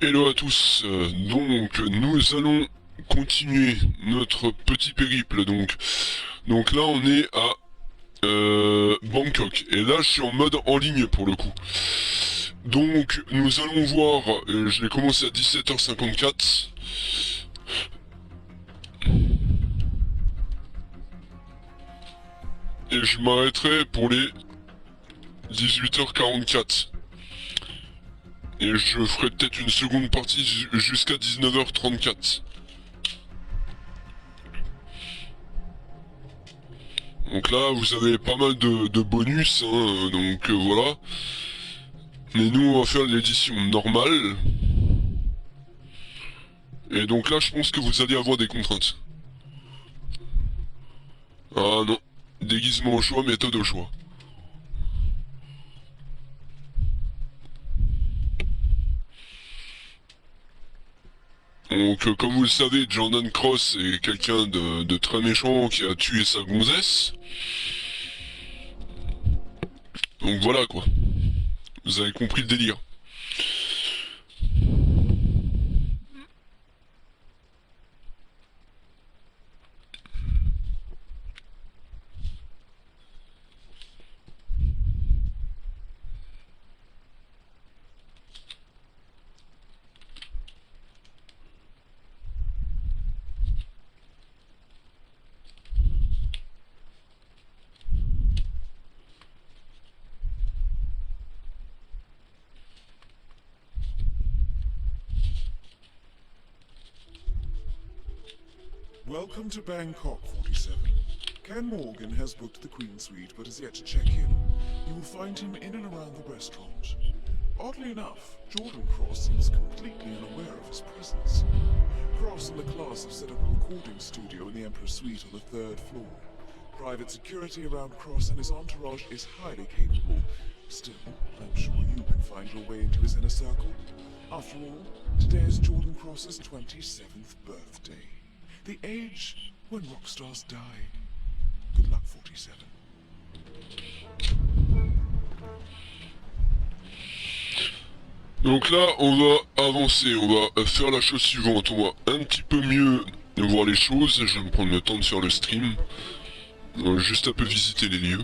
Hello à tous, donc nous allons continuer notre petit périple donc là on est à Bangkok et là je suis en mode en ligne pour le coup. Donc nous allons voir, je l'ai commencé à 17h54 et je m'arrêterai pour les 18h44. Et je ferai peut-être une seconde partie jusqu'à 19h34. Donc là, vous avez pas mal de bonus, hein, donc voilà. Mais nous, on va faire l'édition normale. Et donc là, je pense que vous allez avoir des contraintes. Ah non. Déguisement au choix, méthode au choix. Donc, comme vous le savez, Jordan Cross est quelqu'un de très méchant qui a tué sa gonzesse. Donc voilà quoi. Vous avez compris le délire. Welcome to Bangkok, 47. Ken Morgan has booked the Queen Suite but has yet to check in. You will find him in and around the restaurant. Oddly enough, Jordan Cross seems completely unaware of his presence. Cross and the class have set up a recording studio in the Emperor's Suite on the 3rd floor. Private security around Cross and his entourage is highly capable. Still, I'm sure you can find your way into his inner circle. After all, today is Jordan Cross's 27th birthday. The age when rock stars die. Good luck, 47. Donc là, on va avancer, on va faire la chose suivante, on va un petit peu mieux voir les choses, je vais me prendre le temps de faire le stream, juste un peu visiter les lieux.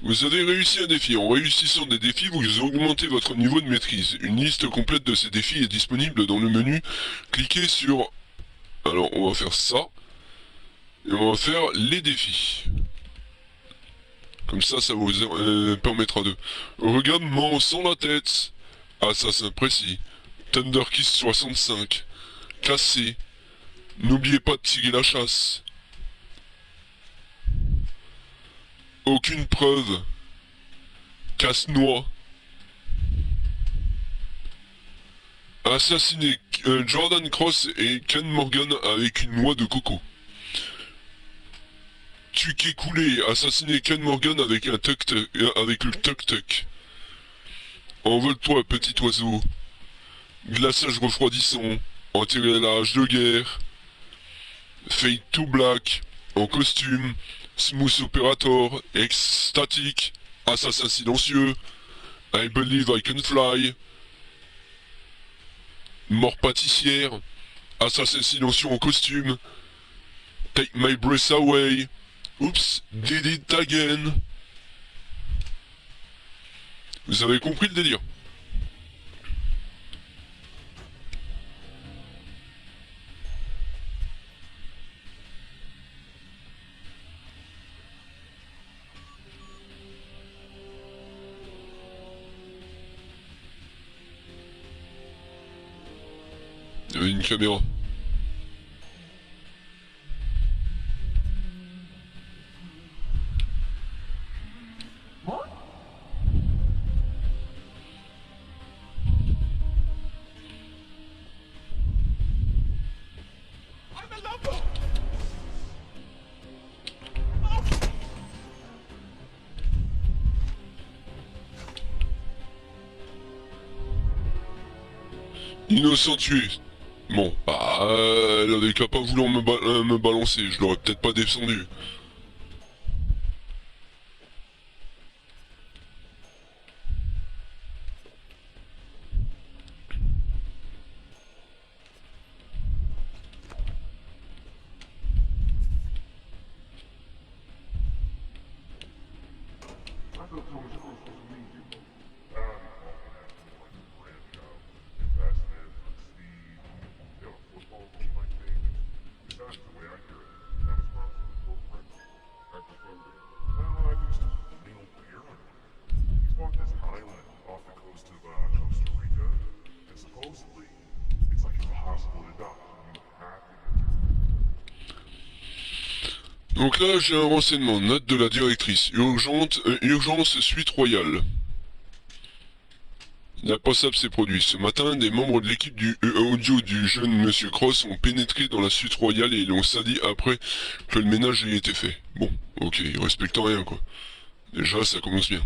Vous avez réussi un défi. En réussissant des défis, vous augmentez votre niveau de maîtrise. Une liste complète de ces défis est disponible dans le menu. Cliquez sur... Alors, on va faire ça. Et on va faire les défis. Comme ça vous permettra de... Regarde-moi sans la tête. Assassin précis. Thunder Kiss 65. Cassé. N'oubliez pas de tirer la chasse. Aucune preuve. Casse-noix. Assassiner Jordan Cross et Ken Morgan avec une noix de coco. Tuer coulé, assassiner Ken Morgan avec un tuk-tuk, avec le tuk-tuk. Envole-toi, petit oiseau. Glaçage refroidissant. Enterrer la hache de guerre. Fade to black. En costume. Smooth Operator, Ecstatic, Assassin silencieux, I Believe I Can Fly, Mort pâtissière, Assassin silencieux en costume, Take My Breath Away, Oops, Did It Again. Vous avez compris le délire? Il y avait une caméra. Innocent tué. Bon, bah, elle avait qu'à pas vouloir me balancer, je l'aurais peut-être pas descendu. Donc là, j'ai un renseignement, note de la directrice. Urgence suite royale. L'impensable s'est produit. Ce matin, des membres de l'équipe du audio du jeune Monsieur Cross ont pénétré dans la suite royale et l'ont sali après que le ménage ait été fait. Bon, ok, ils respectent rien, quoi. Déjà, ça commence bien.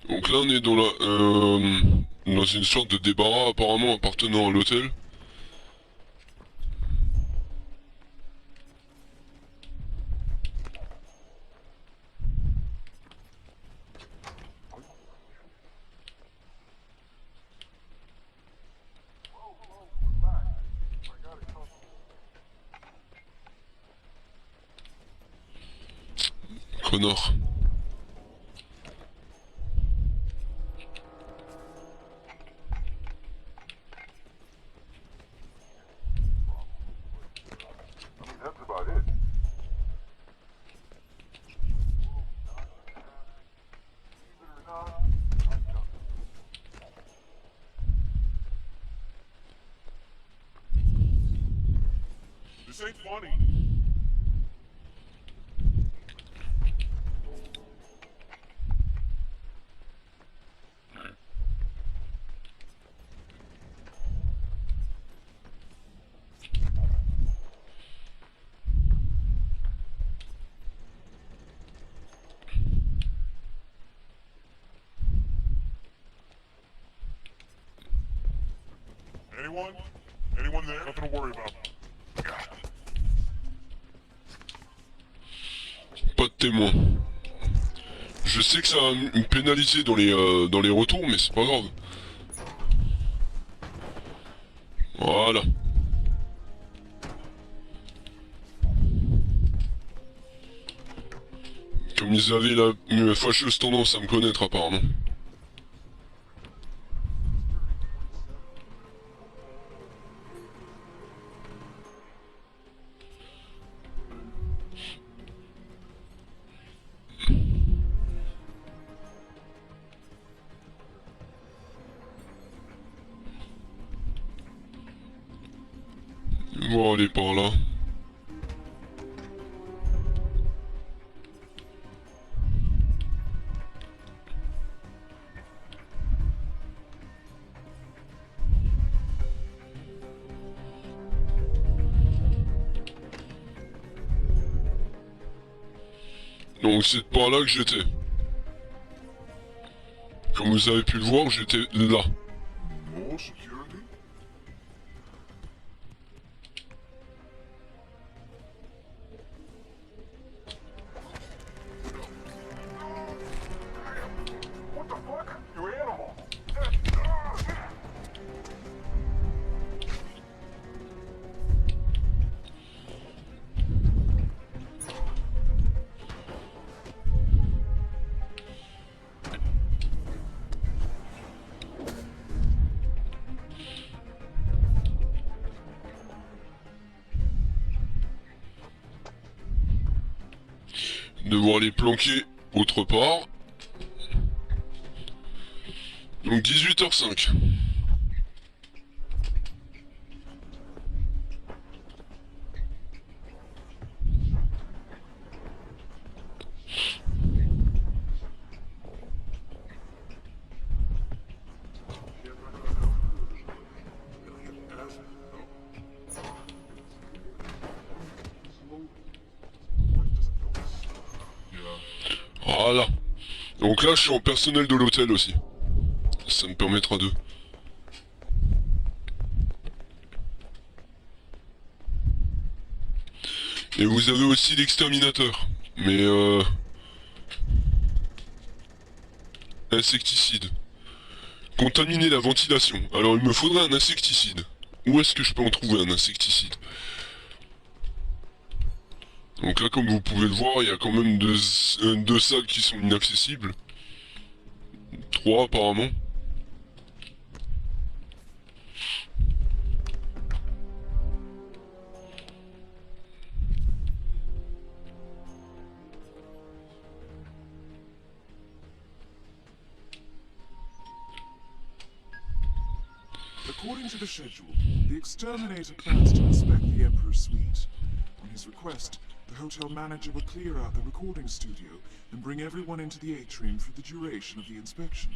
Donc là, on est dans une sorte de débarras apparemment appartenant à l'hôtel. Connard. This ain't funny. Anyone? Anyone there? Nothing to worry about. Pas de témoin. Je sais que ça va me pénaliser dans les retours, mais c'est pas grave. Voilà. Comme ils avaient la fâcheuse tendance à me connaître apparemment. Bon, aller par là. Donc c'est par là que j'étais. Comme vous avez pu le voir, j'étais là. More security? devoir les planquer autre part. Donc 18h05. Voilà. Donc là, je suis en personnel de l'hôtel aussi. Ça me permettra de... Et vous avez aussi l'exterminateur. Mais insecticide. Contaminer la ventilation. Alors il me faudrait un insecticide. Où est-ce que je peux en trouver un insecticide? Donc là, comme vous pouvez le voir, il y a quand même deux salles qui sont inaccessibles. 3 apparemment. According to the schedule, the exterminator plans to inspect the Emperor's suite. On his request, the hotel manager will clear out the recording studio and bring everyone into the atrium for the duration of the inspection.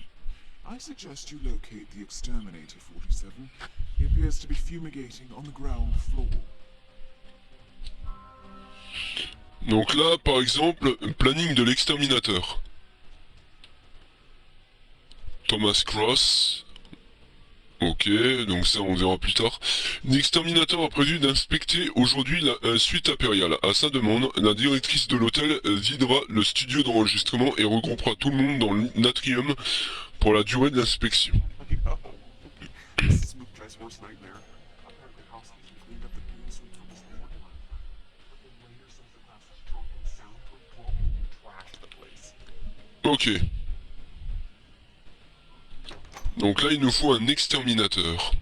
I suggest you locate the exterminator, 47. He appears to be fumigating on the ground floor. Donc là, par exemple, planning de l'exterminateur. Thomas Cross. Ok, donc ça on verra plus tard. L'exterminateur a prévu d'inspecter aujourd'hui la suite impériale. À sa demande, la directrice de l'hôtel videra le studio d'enregistrement et regroupera tout le monde dans l'atrium pour la durée de l'inspection. Ok. Donc là, il nous faut un exterminateur.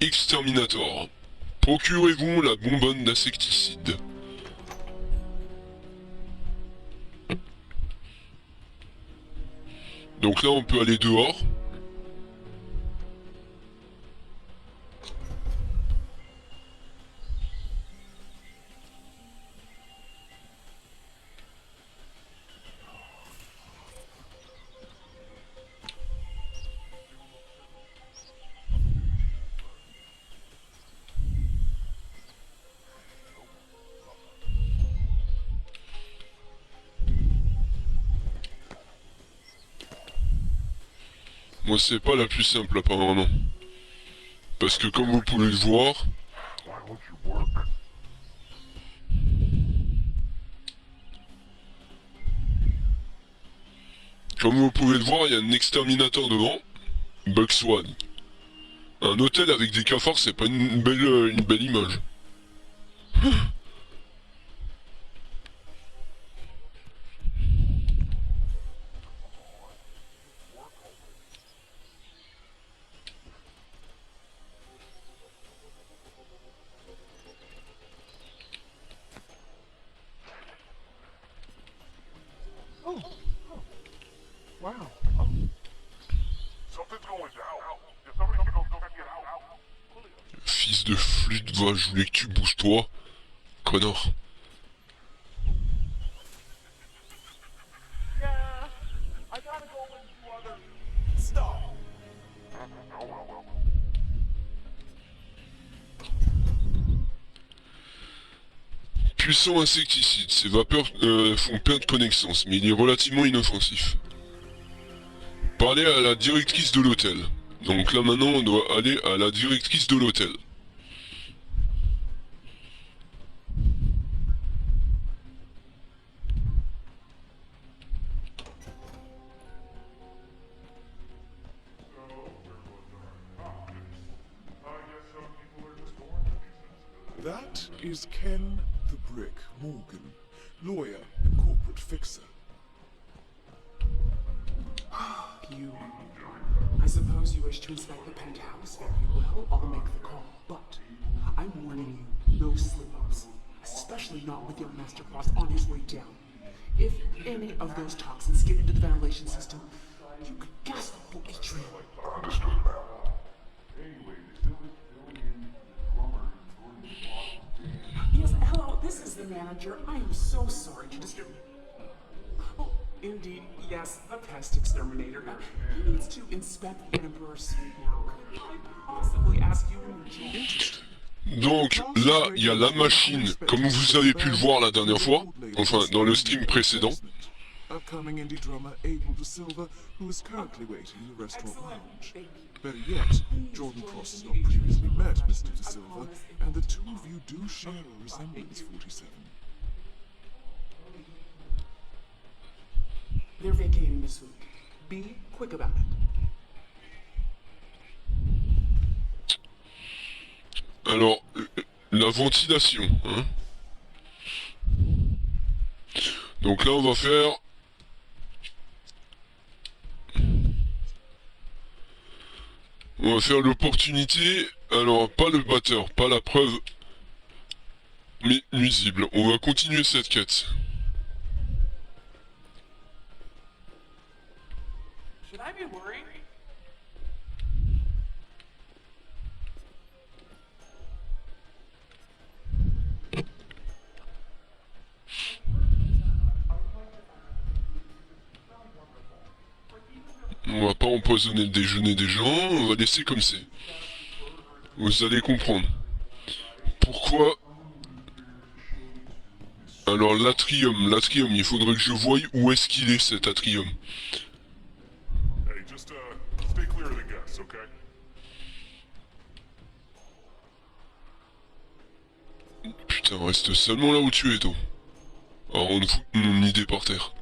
Exterminator. Procurez-vous la bonbonne d'insecticide. Donc là, on peut aller dehors. Moi, c'est pas la plus simple apparemment. Parce que comme vous pouvez le voir... Comme vous pouvez le voir, il y a un exterminateur devant. Bugs One. Un hôtel avec des cafards, c'est pas une belle image. Fils de flûte, va, je voulais que tu bouges toi. Connard. Puissant insecticide, ces vapeurs font perdre connaissance, mais il est relativement inoffensif. Parlez à la directrice de l'hôtel. Donc là maintenant on doit aller à la directrice de l'hôtel. That is Ken the Brick Morgan, lawyer and corporate fixer. You I suppose you wish to inspect the penthouse. Very well, I'll make the call. But I'm warning you, no slip-ups. Especially not with young Master Frost on his way down. If any of those toxins get into the ventilation system, you could gas the whole atrium. Understood, ma'am. Yes, hello, this is the manager. I am so sorry to disturb you. Oh, indeed, yes, the pest exterminator. He needs to inspect the Emperor's suite now. Could I possibly ask you a mutual interest? Donc là, il y a la machine, comme vous avez pu le voir la dernière fois, enfin dans le stream précédent. Upcoming indie drummer Abel De Silva, who is currently waiting in the restaurant lounge. Better yet, Jordan Cross has not previously met Mr. De Silva, and the two of you do share a resemblance, 47. They're vacating this week. Be quick about it. Alors, la ventilation, hein. Donc là, on va faire... On va faire l'opportunité, alors pas le batteur, pas la preuve, mais nuisible. On va continuer cette quête. Should I be worried? On va pas empoisonner le déjeuner des gens, on va laisser comme c'est. Vous allez comprendre. Pourquoi... Alors l'atrium, il faudrait que je voie où est-ce qu'il est cet atrium. Hey, just stay clear of the guests, okay? Putain, reste seulement là où tu es, toi. Alors on fout mon idée par terre.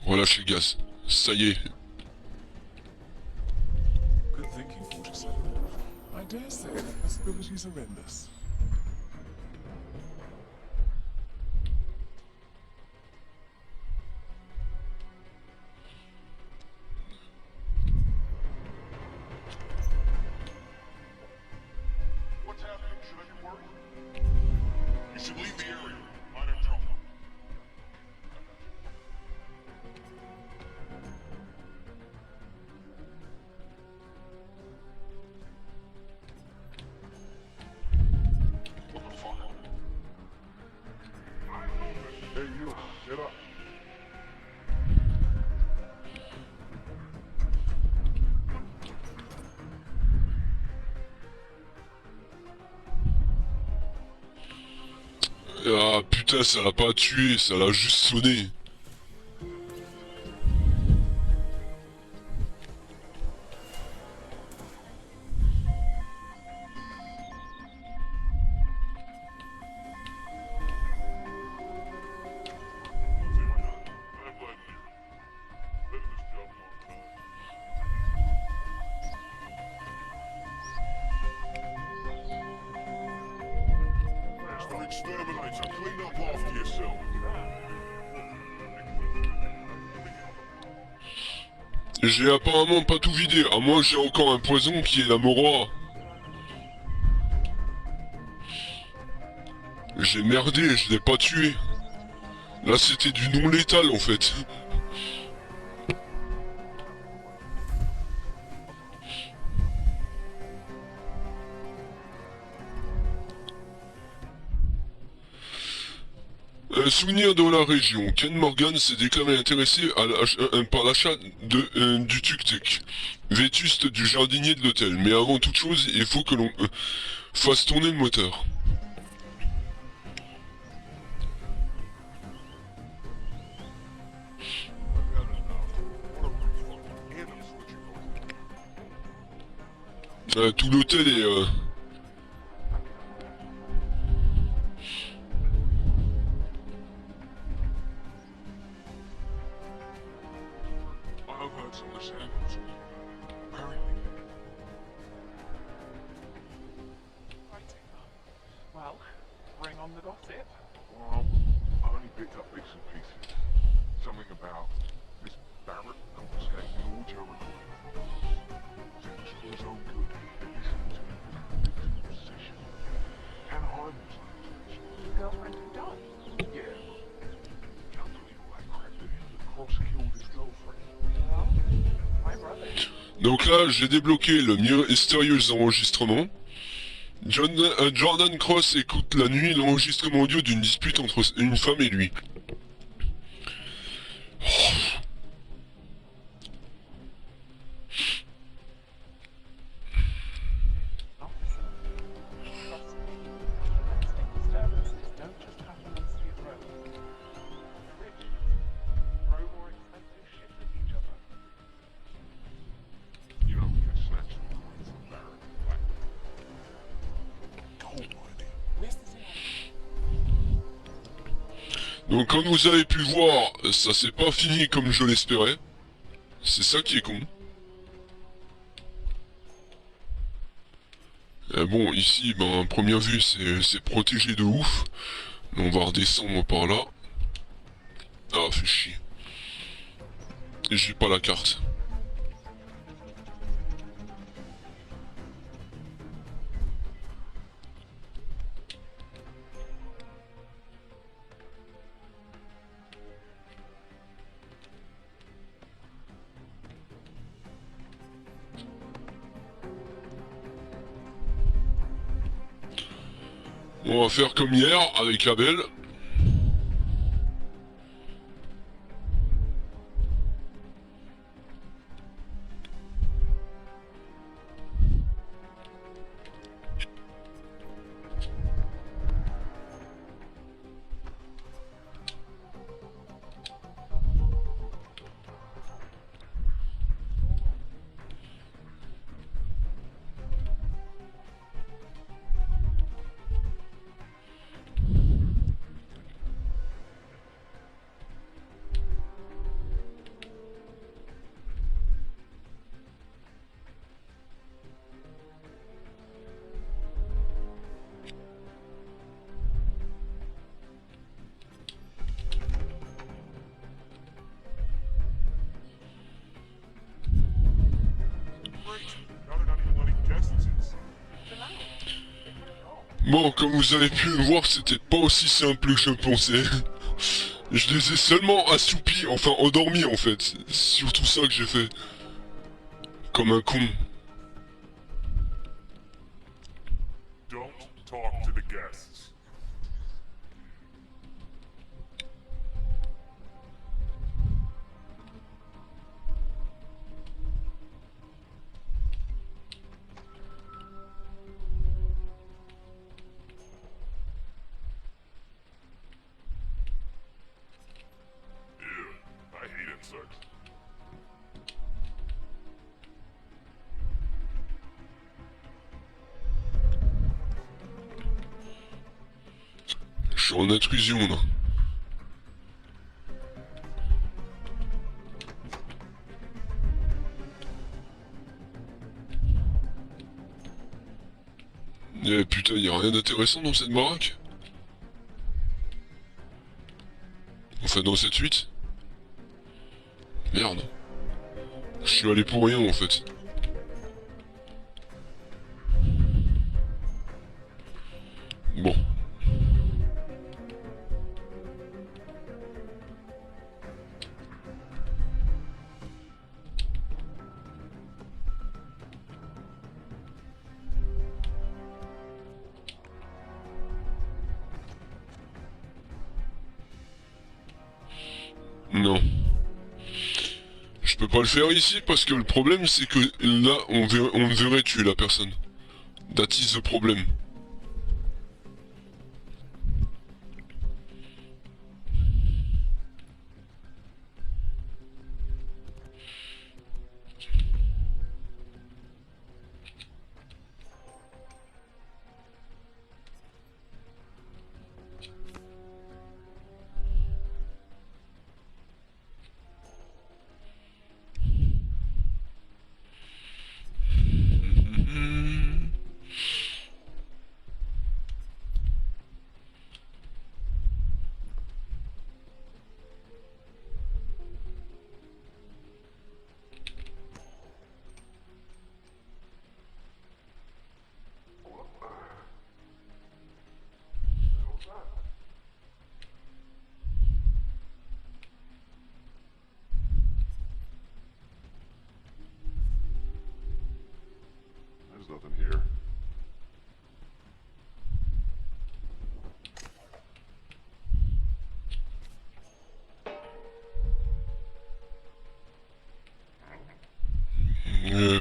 Relâche les gaz. Ça y est. Good thinking, 47. I dare say the possibilities are endless. What's happening? Should I be worried? You should leave the area. Minor trauma. What the fuck? Hey, you, get up. Ah putain, ça l'a pas tué, ça l'a juste sonné. I'll see why not. I'm glad to hear it. Been in this job a long time. There's the exterminator. Clean up after yourself. J'ai apparemment pas tout vidé, à moins que j'ai encore un poison qui est la Mora. J'ai merdé, je l'ai pas tué. Là c'était du non létal en fait. Un souvenir dans la région. Ken Morgan s'est déclaré intéressé par l'achat du tuk-tuk, vétuste du jardinier de l'hôtel. Mais avant toute chose, il faut que l'on fasse tourner le moteur. Tout l'hôtel est... I've heard some loose ends. Hurry. Well, bring on the gossip. Well, picked up bits and pieces. Something about Miss Barrett confiscating all Jericho. Said it was for his own good. This was in the victim's possession. Anaheim was Your girlfriend who died. yeah. Can't believe all that crap, do you? That Cross killed his girlfriend. Well, my brother. Donc là, j'ai débloqué le mystérieux enregistrement. Jordan Cross écoute la nuit l'enregistrement audio d'une dispute entre une femme et lui. Officer, trust me. Domestic disturbances don't just happen on Skid Row. Rich throw more expensive shit at each other. You know, we could snatch the coins from Barrett back. Gold mining. Where's the thing? Donc comme vous avez pu le voir, ça s'est pas fini comme je l'espérais. C'est ça qui est con. Bon, ici, ben, à première vue, c'est protégé de ouf. Mais on va redescendre par là. Ah, fait chier. Et j'ai pas la carte. On va faire comme hier avec Abel. Now they don't even let him guess this is. Bon, comme vous avez pu le voir, c'était pas aussi simple que je pensais. Je les ai seulement assoupis, enfin endormis en fait. C'est surtout ça que j'ai fait. Comme un con. Don't talk to the guests. Yeah, I hate insects. Je suis en intrusion là. Eh putain, y a rien d'intéressant dans cette baraque. Enfin, dans cette suite. Merde. Je suis allé pour rien en fait. Bon. Non. Je peux pas le faire ici parce que le problème c'est que là on me verrait tuer la personne. That is the problem.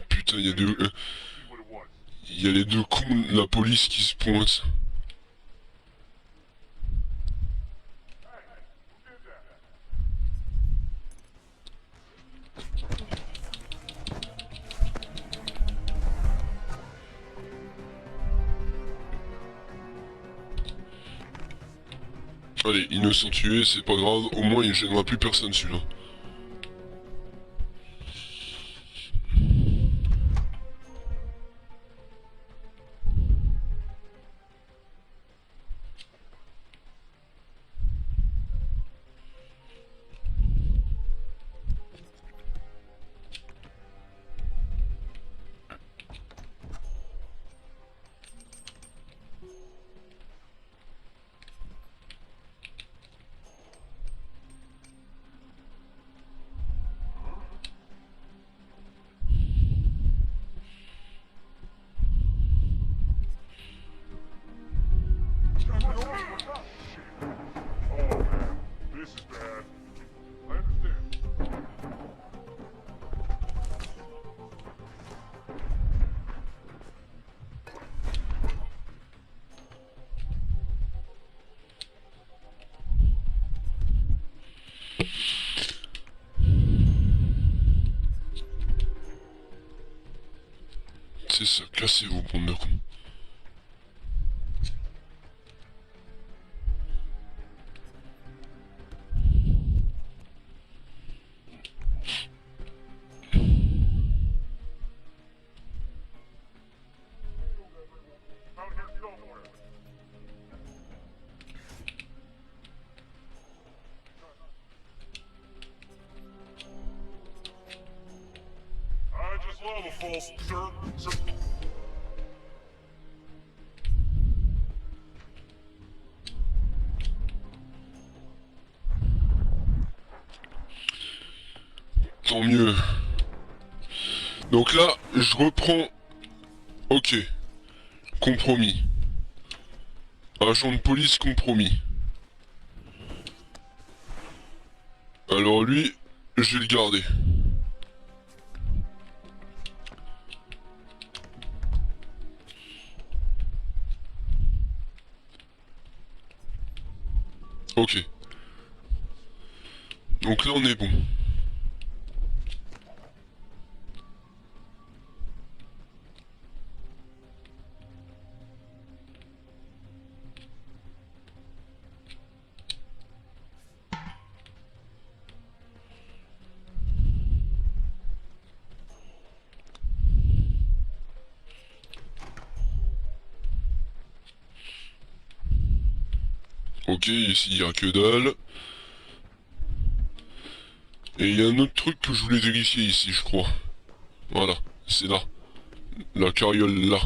Putain, il y a deux... See what it was. Il y a les deux cons de la police qui se pointent. Who did that? Allez, innocent tué, c'est pas grave, au moins il gênera plus personne celui-là. Oh man, this is bad. I understand. C'est ça, cassez-vous, bande de cons. Out here somewhere. I just love a false sir. Tant mieux. Donc là, je reprends... Ok. Compromis. Agent de police compromis. Alors lui, je vais le garder. Ok. Donc là on est bon. Ok, ici il n'y a que dalle. Et il y a un autre truc que je voulais vérifier ici, je crois. Voilà, c'est là. La carriole là.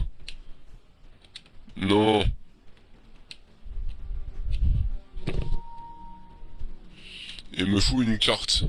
Non. Il me faut une carte.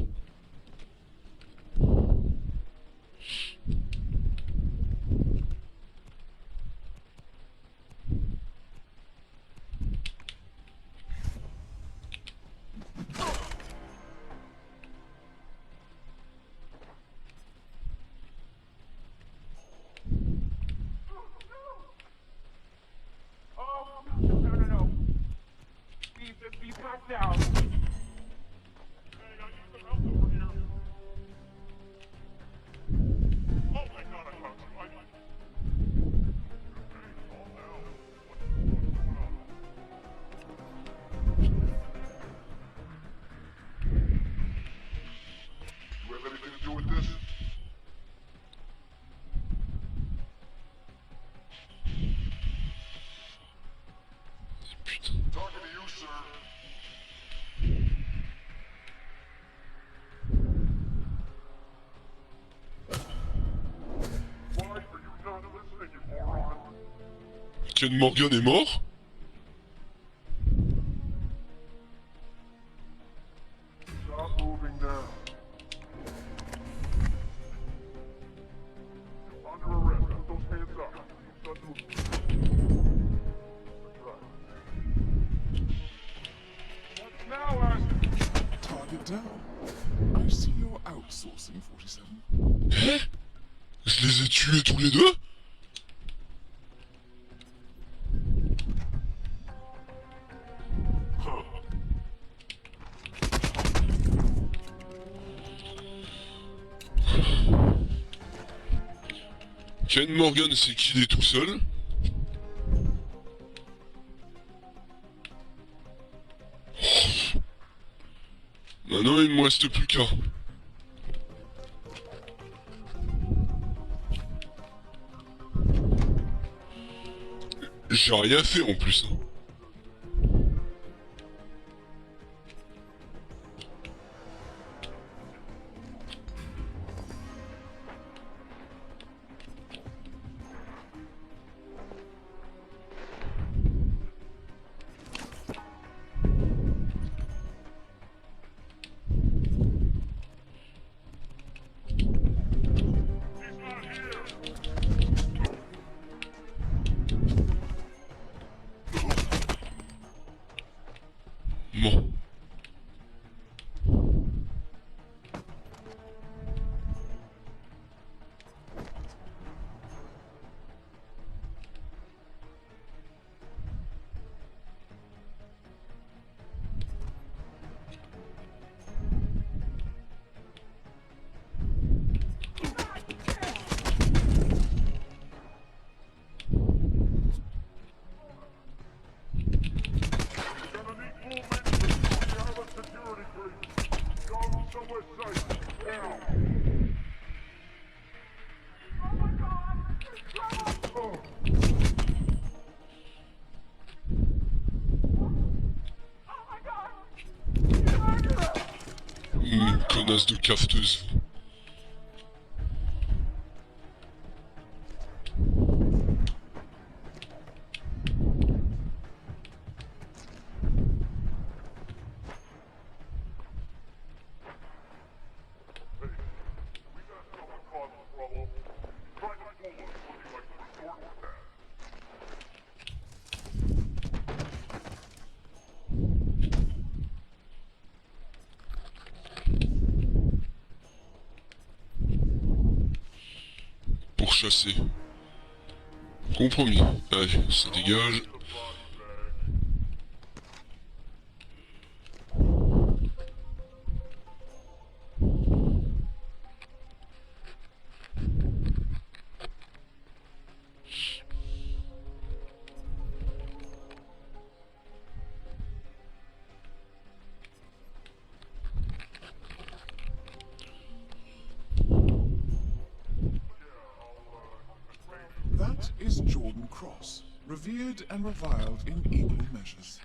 Oh, no. Be back down. Hey, I need some help over here. Oh my god, I found you. Hey, calm down. What's going on? You have anything to do with this? Putain. Talking to you, sir. Why are you not listening, you moron? Ken Morgan est mort? Stop moving now. You're under arrest. Put those hands up. Stop moving. That's right. What now, Ashton? Target down. I see you're outsourcing 47. Hein? Je les ai tués tous les deux? Ken Morgan s'est killé tout seul. Maintenant il me reste plus qu'un. J'ai rien fait en plus. Hein. Bon. Connasse de cafeteuse. Pour chasser. Compromis. Allez, ça dégage. That is Jordan Cross, revered and reviled in equal measures.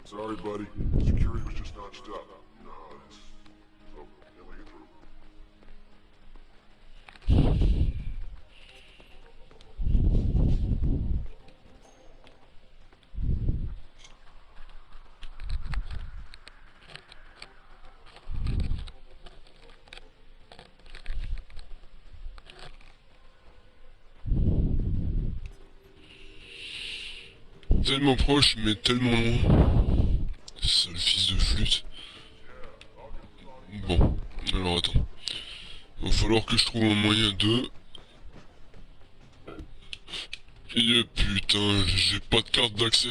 Sorry, buddy. Security was just notched up. No, it's... Oh, can't make it through. Tellement proche, mais tellement loin. Sale fils de flûte. Bon, alors attends. Il va falloir que je trouve un moyen de... Et putain, j'ai pas de carte d'accès.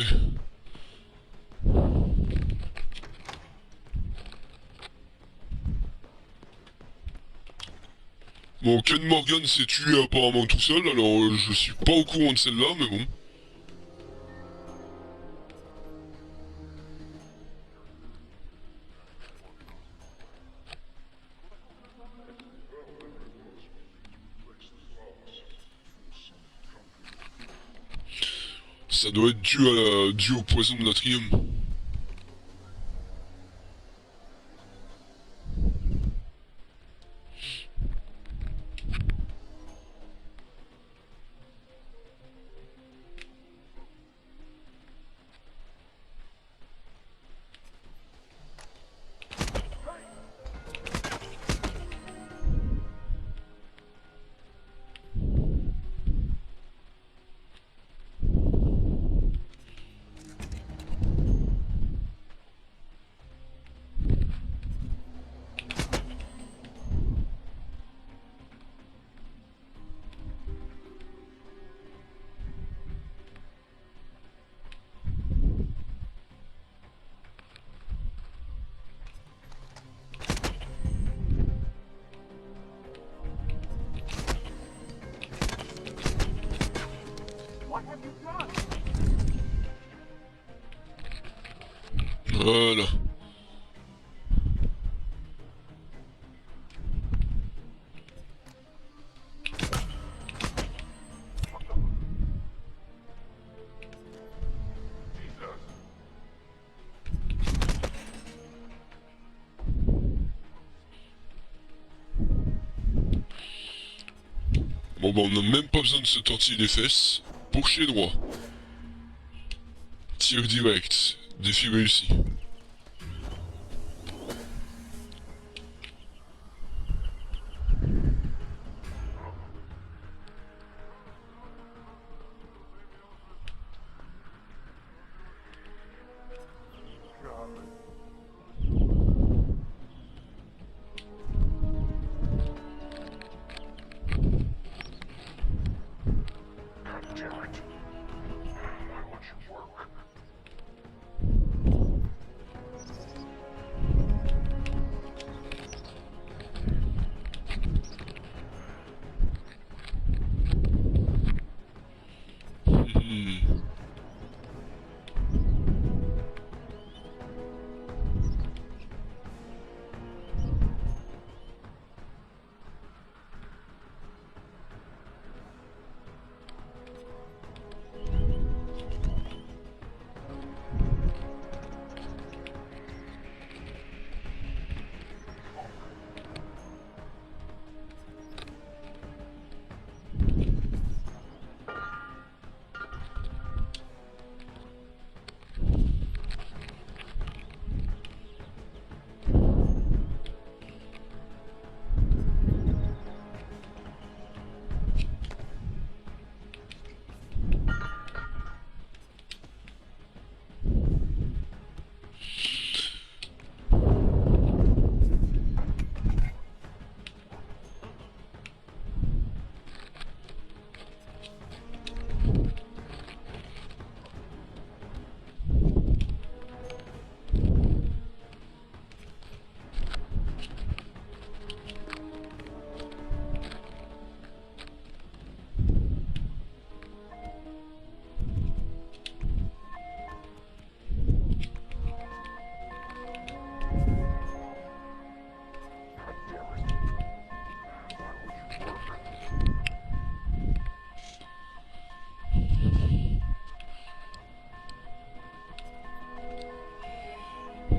Bon, Ken Morgan s'est tué apparemment tout seul, alors je suis pas au courant de celle-là, mais bon. Ça doit être dû au poison de natrium. Voilà. Bon bah on n'a même pas besoin de se tortiller les fesses. Pourcher droit. Tir direct. Défi réussi. Damn it. Why won't you work?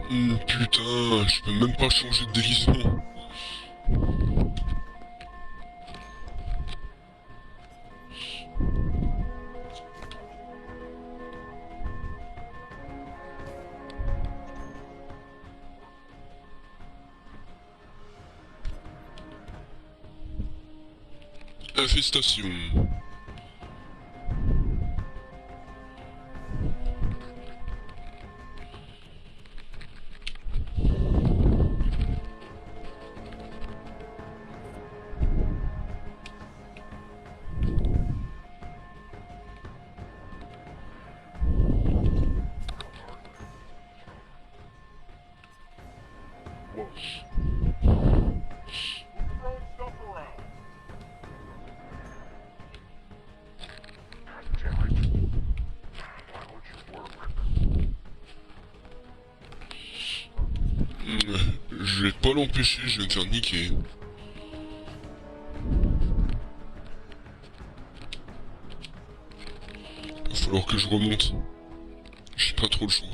Hmm. Putain, je peux même pas changer de déguisement. Infestation. Throwing stuff around. Damn it. Why won't you work? Je vais pas l'empêcher, je vais me faire niquer. Va falloir que je remonte. J'ai pas trop le choix.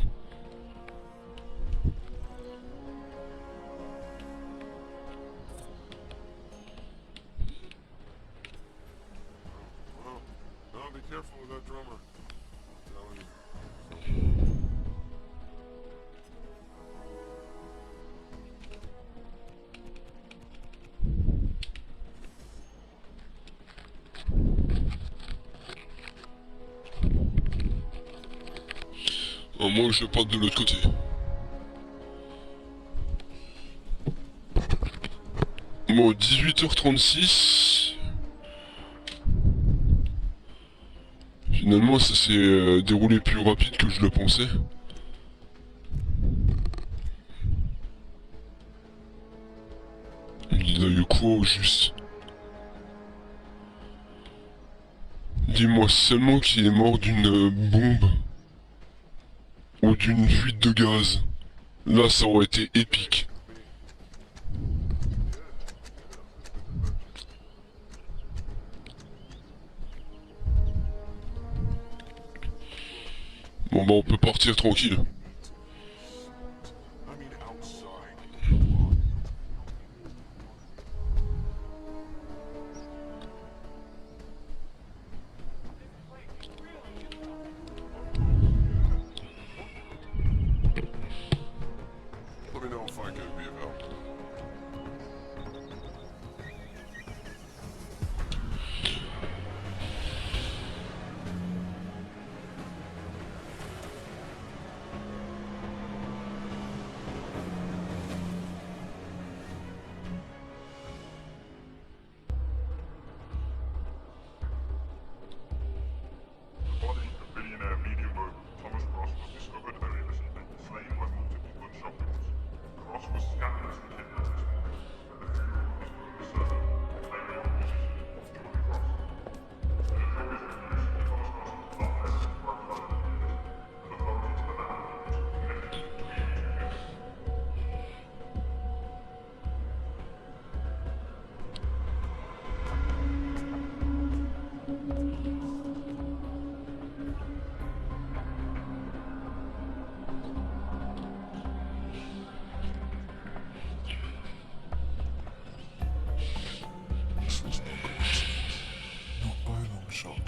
Well, be careful with that drummer. I'm telling you. À moins que je parte de l'autre côté. Bon, 18h36. Finalement, ça s'est déroulé plus rapide que je le pensais. Il a eu quoi au juste? Dis-moi seulement qu'il est mort d'une bombe. Ou d'une fuite de gaz. Là, ça aurait été épique. Bon bah on peut partir tranquille. I mean, outside. Let me know if I can be of help. The body of billionaire media mogul Thomas Cross was discovered earlier this evening, slain by multiple gunshot wounds. Cross was scandalously kidnapped this morning, and the funeral was put to serve, claiming the position of Jordan Cross. In a previous release, Thomas Cross was not less than crocodile and authorities for that connected between the two deaths. This was no coincidence. Not by a long shot.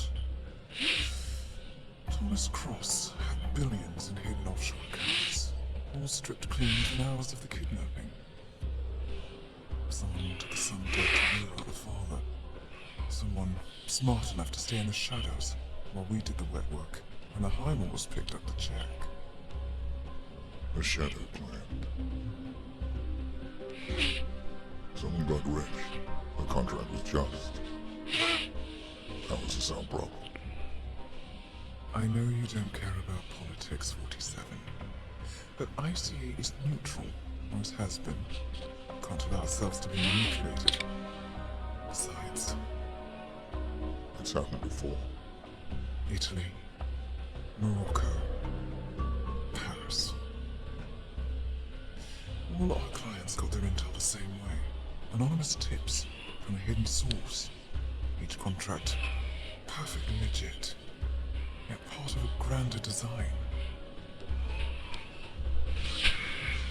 Thomas Cross had billions in hidden offshore accounts, all stripped clean within hours of the kidnapping. Someone wanted the son dead to know about the father. Someone smart enough to stay in the shadows while we did the wet work, and the Highmores picked up the check. A shadow plan. Someone got rich. The contract was just. That was the sound problem. I know you don't care about politics, 47. But ICA is neutral, always has been. Can't allow ourselves to be manipulated. Besides, It's happened before. Italy, Morocco, Paris. All our clients got their intel the same way. Anonymous tips from a hidden source. Each contract perfectly legit, yet part of a grander design.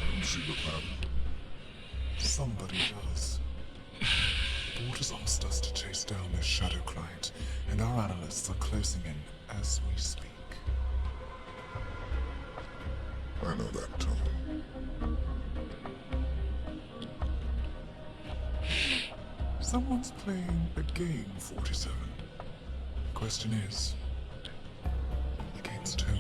I don't see the pattern. Somebody does. The board has asked us to chase down this shadow client, and our analysts are closing in as we speak. I know that tone. Someone's playing a game, 47. The question is, against whom?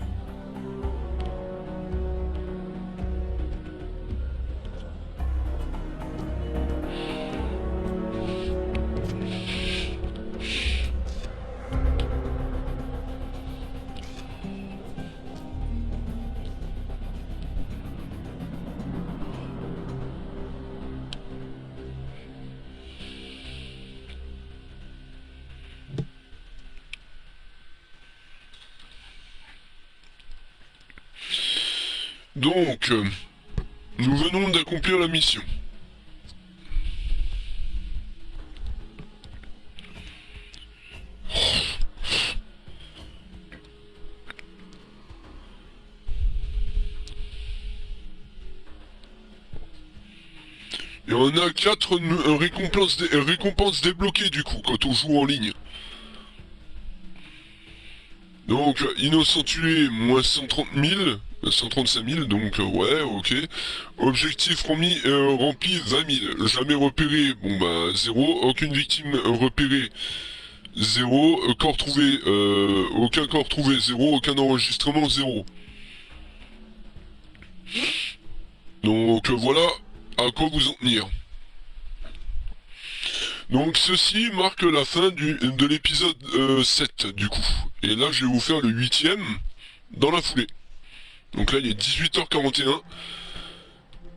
Donc, nous venons d'accomplir la mission. Et on a 4 récompenses débloquées du coup quand on joue en ligne. Donc, innocent tué, moins 130 000, 135 000, donc ouais, ok. Objectif rempli 20 000. Jamais repéré, bon bah 0. Aucune victime repérée, 0. Corps trouvé, aucun corps trouvé, 0. Aucun enregistrement, 0. Donc voilà à quoi vous en tenir. Donc ceci marque la fin de l'épisode 7 du coup. Et là je vais vous faire le 8ème dans la foulée. Donc là il est 18h41.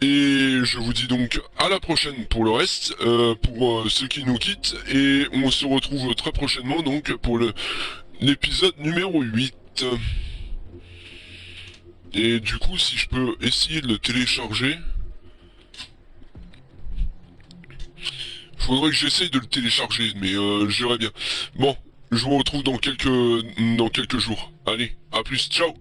Et je vous dis donc à la prochaine pour le reste, pour ceux qui nous quittent. Et on se retrouve très prochainement donc pour l'épisode numéro 8. Et du coup, si je peux essayer de le télécharger... Faudrait que j'essaye de le télécharger, mais je verrai bien. Bon, je vous retrouve dans quelques jours. Allez, à plus, ciao!